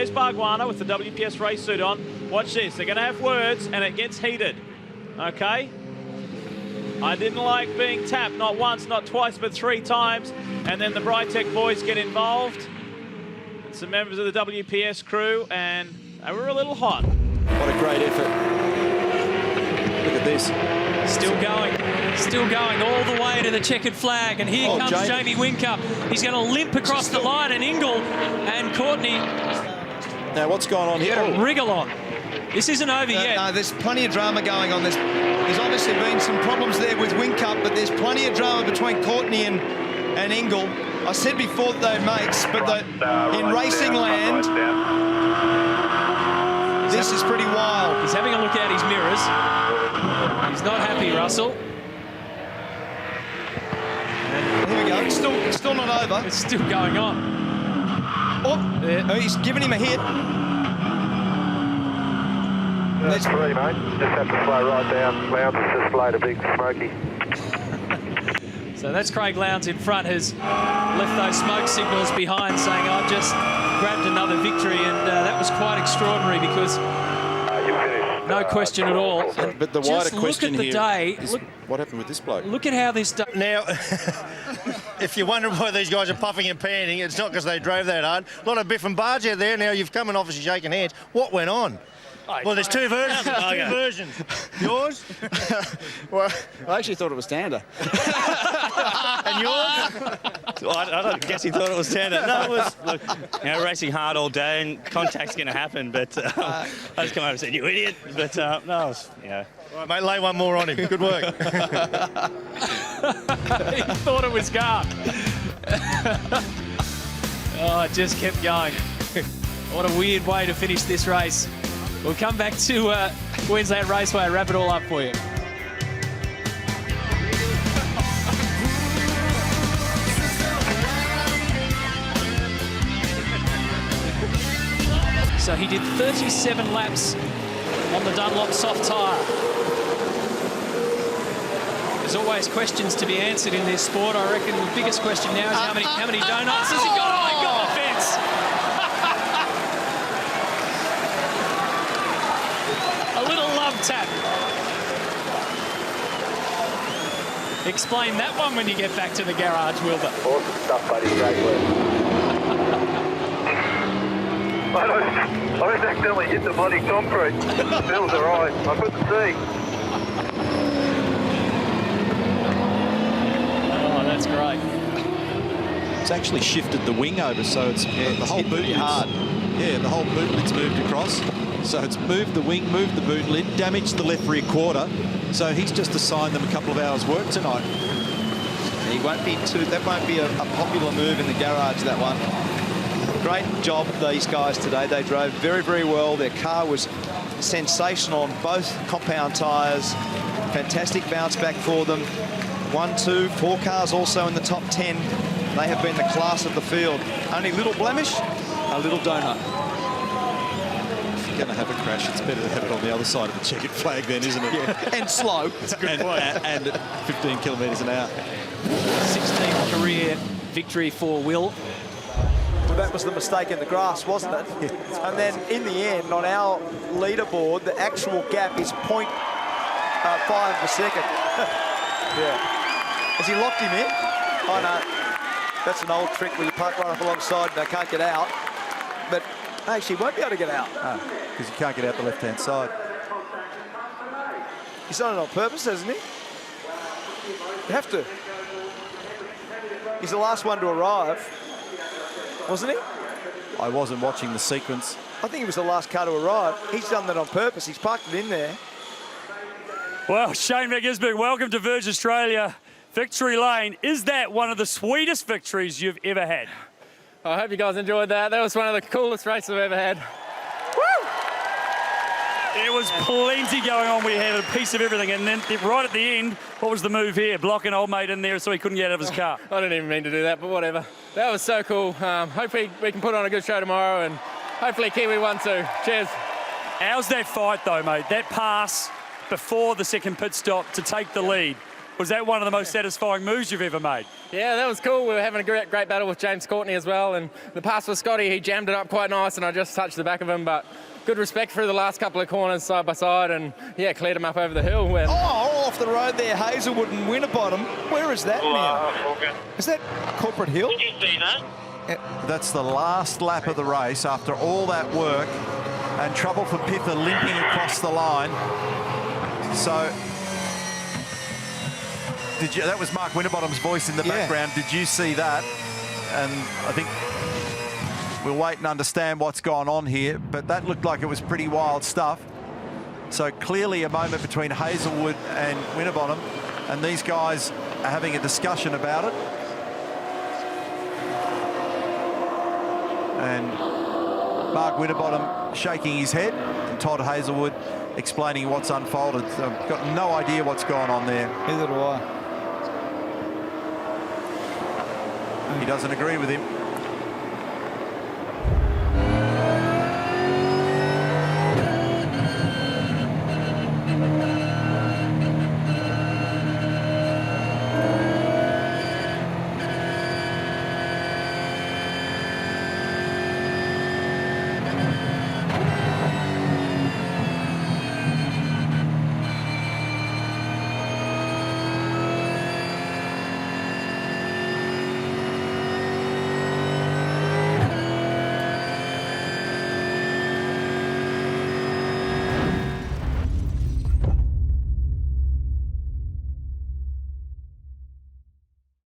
goes Bargwanna with the WPS race suit on. Watch this. They're going to have words, and it gets heated. Okay? I didn't like being tapped, not once, not twice, but 3 times. And then the Brightech boys get involved. And some members of the WPS crew, and they were a little hot. What a great effort. Look at this. Still going all the way to the checkered flag. And here comes Jamie Whincup. He's going to limp across the line, and Ingle and Courtney. Now, what's going on here? Wriggle on. This isn't over yet. No, there's plenty of drama going on. There's obviously been some problems there with Whincup, but there's plenty of drama between Courtney and Ingle. I said before that they're mates, but in racing land, this is pretty wild. He's having a look at his mirrors. He's not happy, Russell. And here we go. It's still not over. It's still going on. Oh, he's giving him a hit. That's 3, mate. Just have to slow right down. Lowndes has just laid a big smoky. So that's Craig Lowndes in front, has left those smoke signals behind, saying, I've just grabbed another victory, and that was quite extraordinary because no question at all. But the wider question here is what happened with this bloke? Look at how this... Now, if you're wondering why these guys are puffing and panting, it's not because they drove that hard. A lot of biff and barge out there. Now you've come and obviously shaking hands. What went on? Well, there's 2 versions. Two versions. Yours? Well, I actually thought it was Tander. And yours? I don't guess he thought it was Tander. No, it was, look, racing hard all day and contact's going to happen, but I just come over and said, you idiot. But no, it was, All right, mate, lay one more on him. Good work. He thought it was gone. Oh, it just kept going. What a weird way to finish this race. We'll come back to Queensland Raceway and wrap it all up for you. So he did 37 laps on the Dunlop soft tyre. There's always questions to be answered in this sport. I reckon the biggest question now is how many donuts has he got? Oh, he got the fence. A little love tap. Explain that one when you get back to the garage, Wilbur. Awesome stuff, buddy. Great work. I just accidentally hit the bloody concrete. It was alright. I couldn't see. Oh, that's great. It's actually shifted the wing over, so it's the whole boot lid's hard. Yeah, the whole boot lid's moved across. So it's moved the wing, moved the boot lid, damaged the left rear quarter. So he's just assigned them a couple of hours' work tonight. That won't be a popular move in the garage, that one. Great job, these guys today. They drove very, very well. Their car was sensational on both compound tyres. Fantastic bounce back for them. 1, 2, 4 cars also in the top 10. They have been the class of the field. Only little blemish, a little donut. Going to have a crash, it's better to have it on the other side of the checkered flag then, isn't it? Yeah. And slow. That's a good point. And 15 kilometres an hour. 16th career victory for Will. Well, that was the mistake in the grass, wasn't it? And then in the end, on our leaderboard, the actual gap is 0.5 per second. Yeah. Has he locked him in? Oh, no. That's an old trick where you park right up alongside and they can't get out. But actually won't be able to get out. Because you can't get out the left-hand side. He's done it on purpose, hasn't he? You have to. He's the last one to arrive, wasn't he? I wasn't watching the sequence. I think he was the last car to arrive. He's done that on purpose. He's parked it in there. Well, Shane McGisberg, welcome to Virgin Australia Victory Lane. Is that one of the sweetest victories you've ever had? I hope you guys enjoyed that. That was one of the coolest races I've ever had. Woo! There was plenty going on. We had a piece of everything. And then right at the end, what was the move here? Blocking old mate in there so he couldn't get out of his car. I didn't even mean to do that, but whatever. That was so cool. Hopefully we can put on a good show tomorrow and hopefully Kiwi won too. Cheers. How's that fight though, mate? That pass before the second pit stop to take the lead. Was that one of the most satisfying moves you've ever made? Yeah, that was cool. We were having a great battle with James Courtney as well, and the pass with Scotty, he jammed it up quite nice, and I just touched the back of him, but good respect through the last couple of corners side by side, and yeah, cleared him up over the hill. And off the road there, Hazelwood and Winterbottom. Where is that now? Is that Corporate Hill? Did you see that? That's the last lap of the race after all that work, and trouble for Pither limping across the line. So that was Mark Winterbottom's voice in the background. Did you see that? And I think we'll wait and understand what's gone on here, but that looked like it was pretty wild stuff. So clearly a moment between Hazelwood and Winterbottom, and these guys are having a discussion about it. And Mark Winterbottom shaking his head, and Todd Hazelwood explaining what's unfolded. So I've got no idea what's going on there. Neither do I. He doesn't agree with him.